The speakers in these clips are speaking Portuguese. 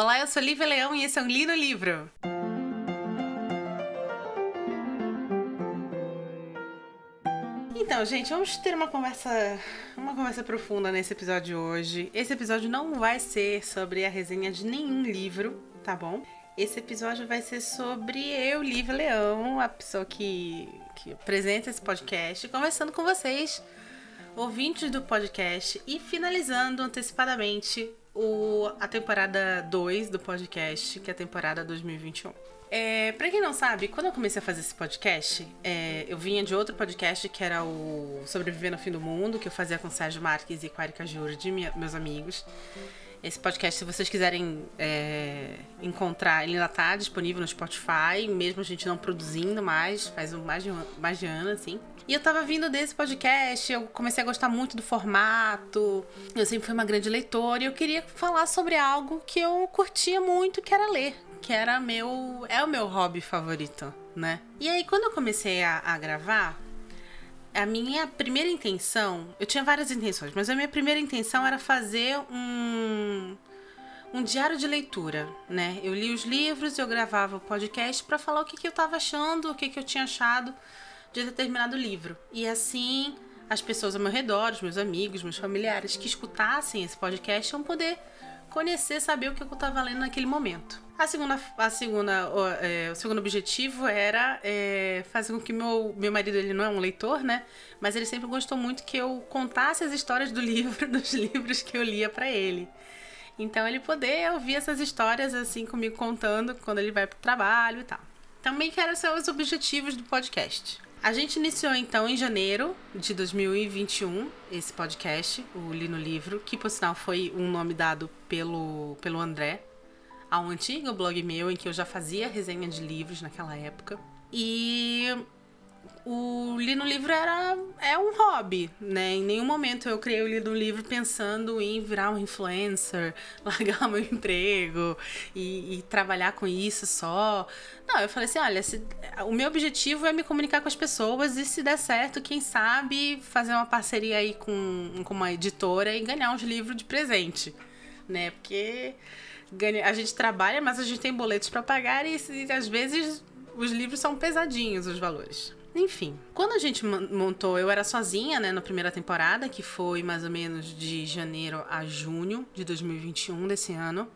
Olá, eu sou Lívia Leão e esse é um Li no Livro. Então, gente, vamos ter uma conversa profunda nesse episódio de hoje. Esse episódio não vai ser sobre a resenha de nenhum livro, tá bom? Esse episódio vai ser sobre eu, Lívia Leão, a pessoa que apresenta esse podcast, conversando com vocês, ouvintes do podcast, e finalizando antecipadamente a temporada 2 do podcast, que é a temporada 2021. Pra quem não sabe, quando eu comecei a fazer esse podcast, eu vinha de outro podcast que era o Sobreviver no Fim do Mundo, que eu fazia com Sérgio Marques e com a Erika Jordi, meus amigos. Esse podcast, se vocês quiserem encontrar, ele ainda tá disponível no Spotify, mesmo a gente não produzindo mais, faz mais de ano, assim. E eu tava vindo desse podcast, eu comecei a gostar muito do formato, eu sempre fui uma grande leitora e eu queria falar sobre algo que eu curtia muito, que era ler, que era o meu hobby favorito, né? E aí, quando eu comecei a gravar, a minha primeira intenção, eu tinha várias intenções, mas a minha primeira intenção era fazer um diário de leitura, né? Eu li os livros, eu gravava o podcast pra falar o que eu tava achando, o que eu tinha achado de determinado livro. E assim, as pessoas ao meu redor, os meus amigos, meus familiares que escutassem esse podcast iam poder conhecer, saber o que eu tava lendo naquele momento. O segundo objetivo era fazer com que meu marido, ele não é um leitor, né? Mas ele sempre gostou muito que eu contasse as histórias dos livros que eu lia pra ele. Então ele poder ouvir essas histórias assim comigo contando quando ele vai pro trabalho e tal. Também que eram os objetivos do podcast. A gente iniciou então em janeiro de 2021 esse podcast, o Li no Livro, que por sinal foi um nome dado pelo André, a um antigo blog meu em que eu já fazia resenha de livros naquela época. E o Li no Livro é um hobby, né? Em nenhum momento eu criei o Li no Livro pensando em virar um influencer, largar meu emprego e trabalhar com isso só. Não, eu falei assim, olha, o meu objetivo é me comunicar com as pessoas e se der certo, quem sabe fazer uma parceria aí com uma editora e ganhar uns livros de presente, né? Porque a gente trabalha, mas a gente tem boletos para pagar e às vezes os livros são pesadinhos, os valores. Enfim, quando a gente montou, eu era sozinha, né, na primeira temporada, que foi mais ou menos de janeiro a junho de 2021 desse ano.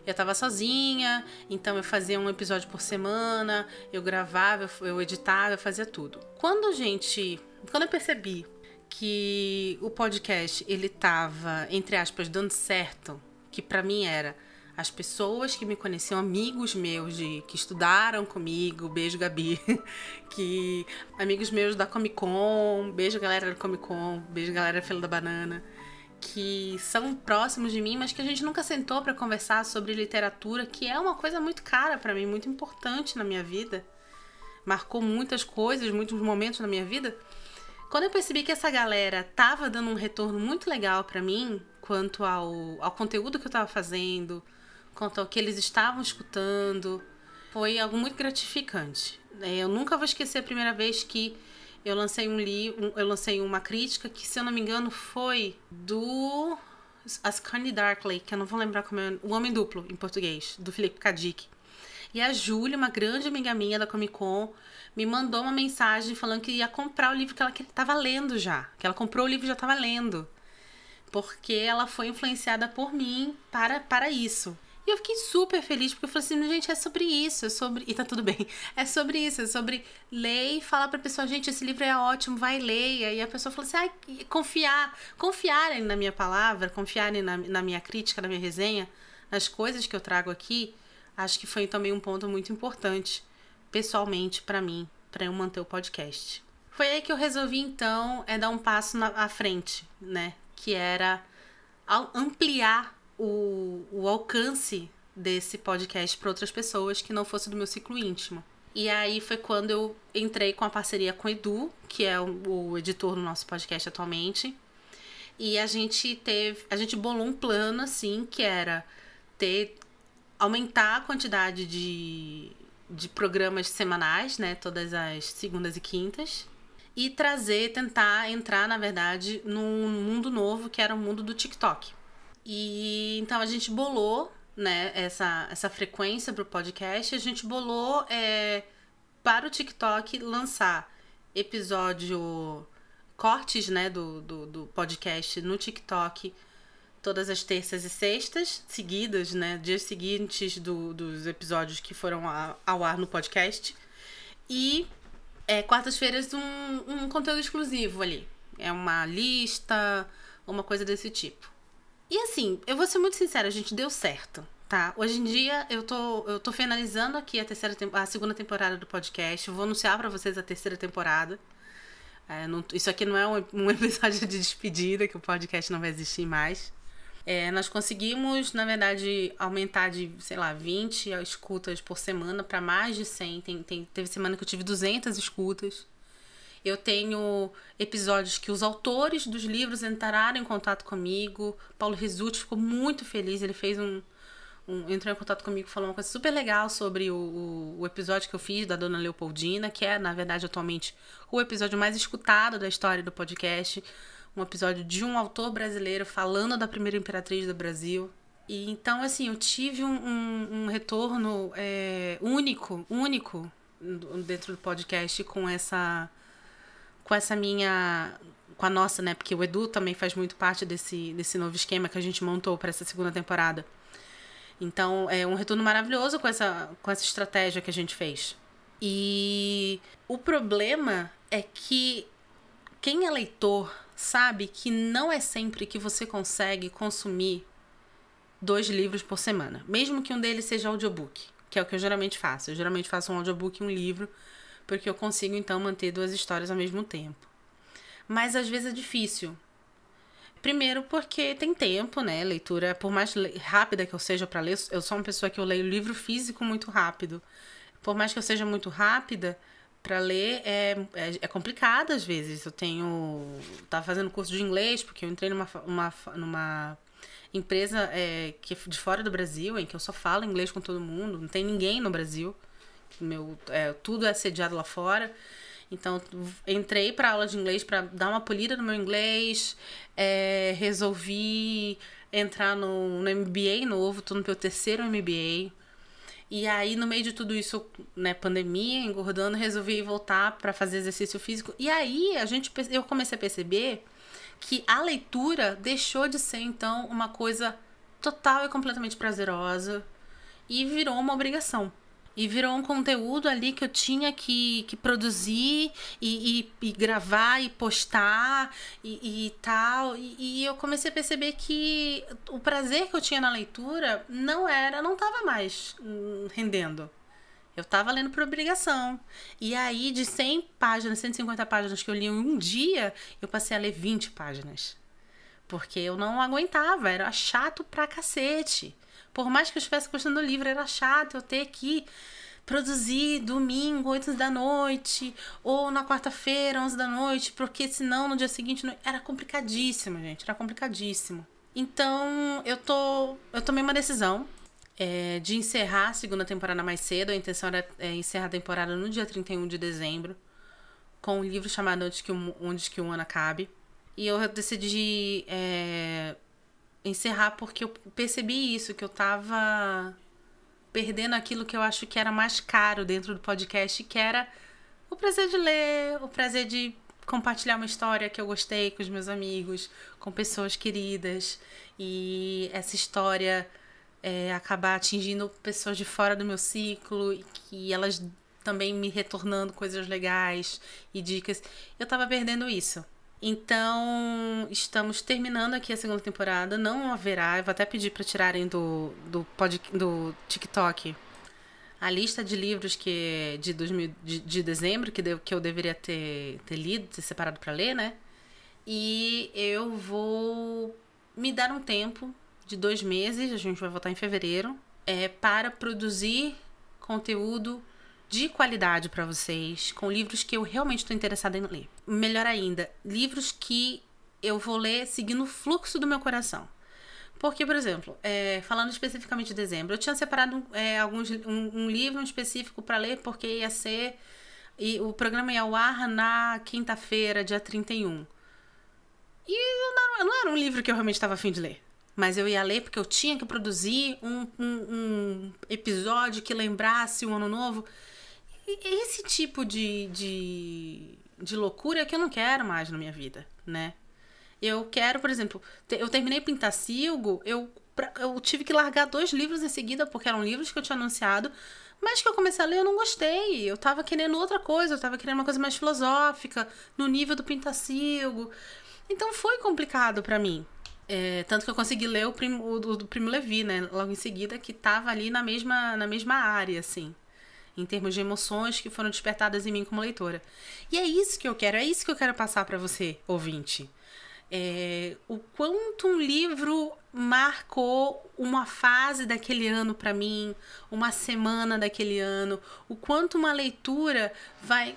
Eu tava sozinha, então eu fazia um episódio por semana, eu gravava, eu editava, eu fazia tudo. Quando eu percebi que o podcast, ele tava, entre aspas, dando certo, que pra mim era as pessoas que me conheciam, amigos meus que estudaram comigo, beijo Gabi, que amigos meus da Comic Con, beijo galera da Comic Con, beijo galera da Fila da Banana, que são próximos de mim, mas que a gente nunca sentou pra conversar sobre literatura, que é uma coisa muito cara pra mim, muito importante na minha vida, marcou muitas coisas, muitos momentos na minha vida. Quando eu percebi que essa galera tava dando um retorno muito legal pra mim, quanto ao conteúdo que eu tava fazendo, quanto ao que eles estavam escutando, foi algo muito gratificante. Eu nunca vou esquecer a primeira vez que eu lancei eu lancei uma crítica que, se eu não me engano, foi do Ascani Darkley, que eu não vou lembrar como é, O Homem Duplo, em português, do Filipe Cadic. E a Júlia, uma grande amiga minha da Comic Con, me mandou uma mensagem falando que ia comprar o livro que ela estava lendo já. Que ela comprou o livro e já estava lendo. Porque ela foi influenciada por mim para isso. E eu fiquei super feliz, porque eu falei assim, gente, é sobre isso, e tá tudo bem. É sobre isso, é sobre ler e falar pra pessoa, gente, esse livro é ótimo, vai ler. E a pessoa falou assim, confiarem na minha palavra, confiarem na minha crítica, na minha resenha, nas coisas que eu trago aqui. Acho que foi também um ponto muito importante, pessoalmente, pra mim, pra eu manter o podcast. Foi aí que eu resolvi, então, dar um passo à frente, né? Que era ampliar o alcance desse podcast para outras pessoas que não fosse do meu ciclo íntimo. E aí foi quando eu entrei com a parceria com o Edu, que é o editor do nosso podcast atualmente. E a gente bolou um plano, assim, que era aumentar a quantidade de programas semanais, né, todas as segundas e quintas, e tentar entrar, na verdade, num mundo novo, que era o mundo do TikTok. E então a gente bolou né, essa frequência pro podcast, a gente bolou para o TikTok lançar episódio, cortes, né, do podcast no TikTok todas as terças e sextas seguidas, né, dias seguintes dos episódios que foram ao ar no podcast. E quartas-feiras um conteúdo exclusivo ali. É uma lista, uma coisa desse tipo. E assim, eu vou ser muito sincera, gente, deu certo, tá? Hoje em dia eu tô finalizando aqui a segunda temporada do podcast. Eu vou anunciar pra vocês a terceira temporada. Isso aqui não é um episódio de despedida, que o podcast não vai existir mais. Nós conseguimos, na verdade, aumentar de, sei lá, 20 escutas por semana para mais de 100. Teve semana que eu tive 200 escutas. Eu tenho episódios que os autores dos livros entraram em contato comigo. Paulo Rizzuti ficou muito feliz. Ele fez entrou em contato comigo, falou uma coisa super legal sobre o episódio que eu fiz da Dona Leopoldina, que é, na verdade, atualmente o episódio mais escutado da história do podcast. Um episódio de um autor brasileiro falando da primeira imperatriz do Brasil. E então, assim, eu tive um retorno único dentro do podcast com a nossa, né? Porque o Edu também faz muito parte desse novo esquema que a gente montou para essa segunda temporada. Então, é um retorno maravilhoso com essa estratégia que a gente fez. E o problema é que quem é leitor sabe que não é sempre que você consegue consumir 2 livros por semana. Mesmo que um deles seja audiobook, que é o que eu geralmente faço. Eu geralmente faço um audiobook e um livro, porque eu consigo, então, manter 2 histórias ao mesmo tempo. Mas, às vezes, é difícil. Primeiro porque tem tempo, né? Leitura, por mais rápida que eu seja para ler, eu sou uma pessoa que eu leio livro físico muito rápido. Por mais que eu seja muito rápida, para ler é complicado às vezes. Tava fazendo curso de inglês, porque eu entrei numa empresa que é de fora do Brasil, em que eu só falo inglês com todo mundo, não tem ninguém no Brasil. Tudo é sediado lá fora. Então, entrei para aula de inglês para dar uma polida no meu inglês, resolvi entrar no MBA novo, tô no meu 3º MBA. E aí, no meio de tudo isso, né, pandemia, engordando, resolvi voltar para fazer exercício físico. E aí, eu comecei a perceber que a leitura deixou de ser, então, uma coisa total e completamente prazerosa e virou uma obrigação. E virou um conteúdo ali que eu tinha que produzir e gravar e postar e tal. E eu comecei a perceber que o prazer que eu tinha na leitura não estava mais rendendo. Eu estava lendo por obrigação. E aí, de 100 páginas, 150 páginas que eu li em um dia, eu passei a ler 20 páginas. Porque eu não aguentava, era chato pra cacete. Por mais que eu estivesse gostando do livro, era chato eu ter que produzir domingo, 8 da noite, ou na quarta-feira, 11 da noite, porque senão no dia seguinte... Era complicadíssimo, gente, era complicadíssimo. Então, eu tomei uma decisão de encerrar a segunda temporada mais cedo. A intenção era encerrar a temporada no dia 31 de dezembro, com um livro chamado Onde que um Ano Acabe. E eu decidi encerrar porque eu percebi isso, que eu tava perdendo aquilo que eu acho que era mais caro dentro do podcast, que era o prazer de ler, o prazer de compartilhar uma história que eu gostei com os meus amigos, com pessoas queridas, e essa história acabar atingindo pessoas de fora do meu ciclo, e que elas também me retornando coisas legais e dicas. Eu tava perdendo isso. Então, estamos terminando aqui a segunda temporada. Não haverá, eu vou até pedir para tirarem do TikTok a lista de livros de dezembro que eu deveria ter lido, ter separado para ler, né? E eu vou me dar um tempo de 2 meses, a gente vai voltar em fevereiro, para produzir conteúdo de qualidade para vocês, com livros que eu realmente estou interessada em ler. Melhor ainda, livros que eu vou ler seguindo o fluxo do meu coração. Porque, por exemplo, falando especificamente de dezembro, eu tinha separado um livro específico para ler, porque ia ser... E o programa ia ao ar na quinta-feira, dia 31. E não era um livro que eu realmente estava a fim de ler. mas eu ia ler porque eu tinha que produzir um episódio que lembrasse o Ano Novo. E esse tipo de loucura que eu não quero mais na minha vida, né? Eu quero, por exemplo, eu terminei Pintacilgo, eu tive que largar 2 livros em seguida, porque eram livros que eu tinha anunciado, mas que eu comecei a ler eu não gostei. Eu tava querendo outra coisa, eu tava querendo uma coisa mais filosófica, no nível do Pintacilgo. Então foi complicado pra mim. Tanto que eu consegui ler o do Primo Levi, né? Logo em seguida, que tava ali na mesma área, assim. Em termos de emoções que foram despertadas em mim como leitora. E é isso que eu quero passar pra você, ouvinte. O quanto um livro marcou uma fase daquele ano pra mim, uma semana daquele ano, o quanto uma leitura vai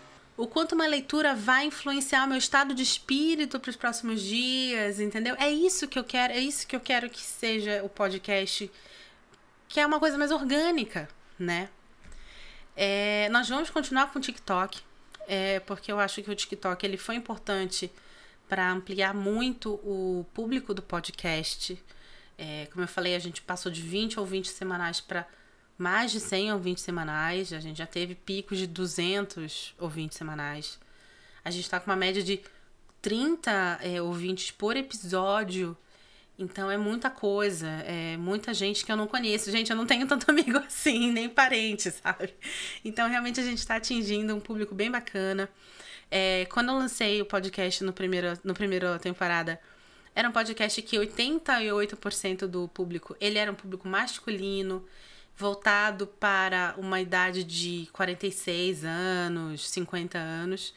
influenciar o meu estado de espírito para os próximos dias, entendeu? É isso que eu quero que seja o podcast, que é uma coisa mais orgânica, né? Nós vamos continuar com o TikTok, porque eu acho que o TikTok ele foi importante para ampliar muito o público do podcast. Como eu falei, a gente passou de 20 ouvintes semanais para mais de 100 ouvintes semanais. A gente já teve picos de 200 ouvintes semanais. A gente está com uma média de 30 ouvintes por episódio. Então é muita coisa, é muita gente que eu não conheço. Gente, eu não tenho tanto amigo assim, nem parente, sabe? Então realmente a gente está atingindo um público bem bacana. Quando eu lancei o podcast na primeira temporada, era um podcast que 88% do público, ele era um público masculino, voltado para uma idade de 46 anos, 50 anos.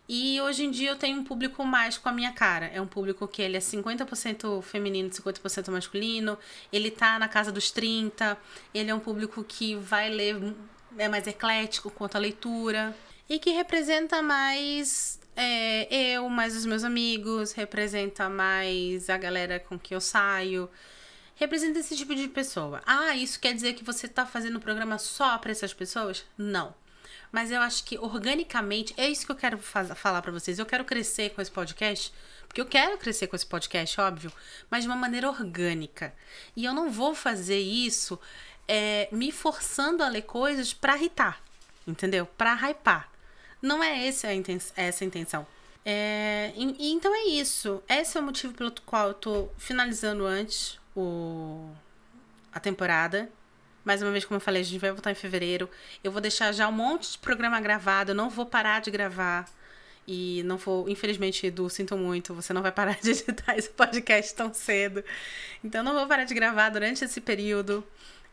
E hoje em dia eu tenho um público mais com a minha cara. É um público que ele é 50% feminino, 50% masculino. Ele tá na casa dos 30. Ele é um público que vai ler, é mais eclético quanto à leitura. E que representa mais mais os meus amigos, representa mais a galera com que eu saio. Representa esse tipo de pessoa. Isso quer dizer que você tá fazendo o programa só para essas pessoas? Não. Mas eu acho que organicamente, é isso que eu quero falar pra vocês. Eu quero crescer com esse podcast, porque eu quero crescer com esse podcast, óbvio, mas de uma maneira orgânica. E eu não vou fazer isso me forçando a ler coisas pra irritar, entendeu? Pra hypar. Não é essa a intenção. Então é isso. Esse é o motivo pelo qual eu tô finalizando antes a temporada. Mais uma vez, como eu falei, a gente vai voltar em fevereiro. Eu vou deixar já um monte de programa gravado. Eu não vou parar de gravar. E não vou... Infelizmente, Edu, sinto muito. Você não vai parar de editar esse podcast tão cedo. Então, eu não vou parar de gravar durante esse período.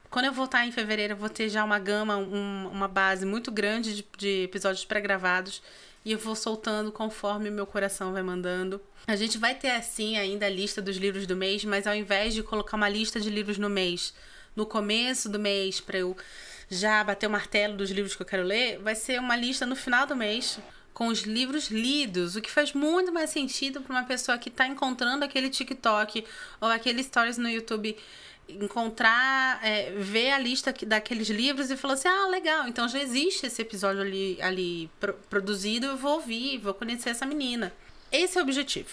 Quando eu voltar em fevereiro, eu vou ter já uma gama, uma base muito grande de episódios pré-gravados. E eu vou soltando conforme o meu coração vai mandando. A gente vai ter, assim, ainda a lista dos livros do mês. Mas ao invés de colocar uma lista de livros no mês... no começo do mês, para eu já bater o martelo dos livros que eu quero ler, vai ser uma lista no final do mês com os livros lidos, o que faz muito mais sentido para uma pessoa que está encontrando aquele TikTok ou aquele stories no YouTube, encontrar, ver a lista daqueles livros e falar assim, legal, então já existe esse episódio ali produzido, eu vou ouvir, vou conhecer essa menina. Esse é o objetivo.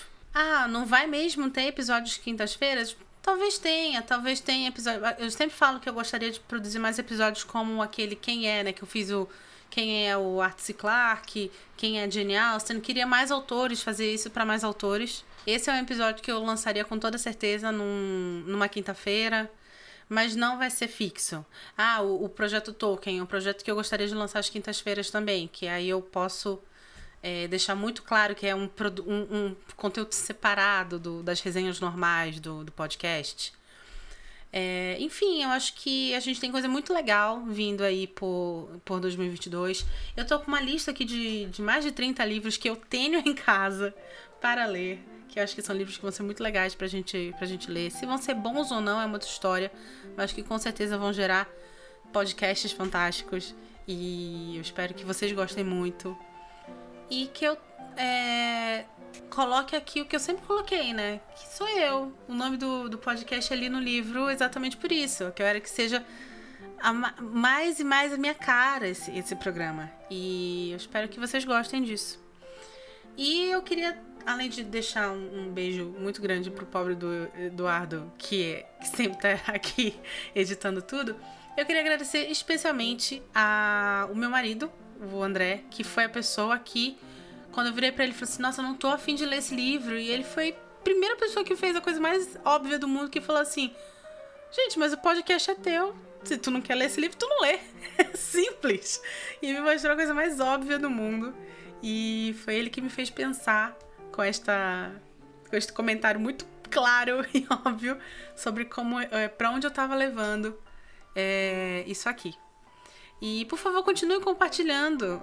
Não vai mesmo ter episódios quintas-feiras? Talvez tenha episódio. Eu sempre falo que eu gostaria de produzir mais episódios como aquele né? Que eu fiz Quem é o Arthur C. Clarke, Quem é a Jane Austen. Queria mais autores, fazer isso para mais autores. Esse é um episódio que eu lançaria com toda certeza numa quinta-feira, mas não vai ser fixo. O Projeto Tolkien é um projeto que eu gostaria de lançar às quintas-feiras também, que aí eu posso... deixar muito claro que é um conteúdo separado das resenhas normais do podcast. Enfim, eu acho que a gente tem coisa muito legal vindo aí por 2022. Eu tô com uma lista aqui de mais de 30 livros que eu tenho em casa para ler, que eu acho que são livros que vão ser muito legais pra gente ler. Se vão ser bons ou não é uma outra história, mas que com certeza vão gerar podcasts fantásticos. E eu espero que vocês gostem muito. E que eu coloque aqui o que eu sempre coloquei, né? Que sou eu. O nome do podcast ali no livro exatamente por isso. Eu quero que seja mais e mais a minha cara esse programa. E eu espero que vocês gostem disso. E eu queria além de deixar um beijo muito grande pro pobre do Eduardo, que sempre tá aqui editando tudo, eu queria agradecer especialmente ao meu marido, o André, que foi a pessoa que, quando eu virei pra ele, falou assim, nossa, eu não tô afim de ler esse livro. E ele foi a primeira pessoa que fez a coisa mais óbvia do mundo, que falou assim, gente, mas o podcast é teu. Se tu não quer ler esse livro, tu não lê. É simples. E me mostrou a coisa mais óbvia do mundo. E foi ele que me fez pensar com este comentário muito claro e óbvio sobre para onde eu tava levando isso aqui. E, por favor, continue compartilhando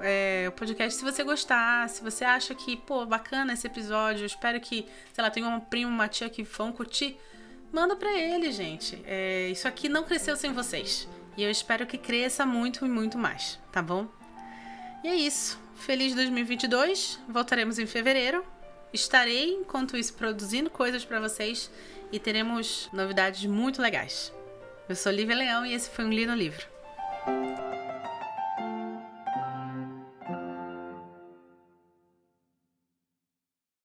o podcast se você gostar, se você acha que, pô, bacana esse episódio, eu espero que, sei lá, tenha um primo, uma tia que vão curtir, manda pra ele, gente. Isso aqui não cresceu sem vocês. E eu espero que cresça muito e muito mais, tá bom? E é isso. Feliz 2022. Voltaremos em fevereiro. Estarei, enquanto isso, produzindo coisas pra vocês e teremos novidades muito legais. Eu sou Lívia Leão e esse foi um Li no Livro.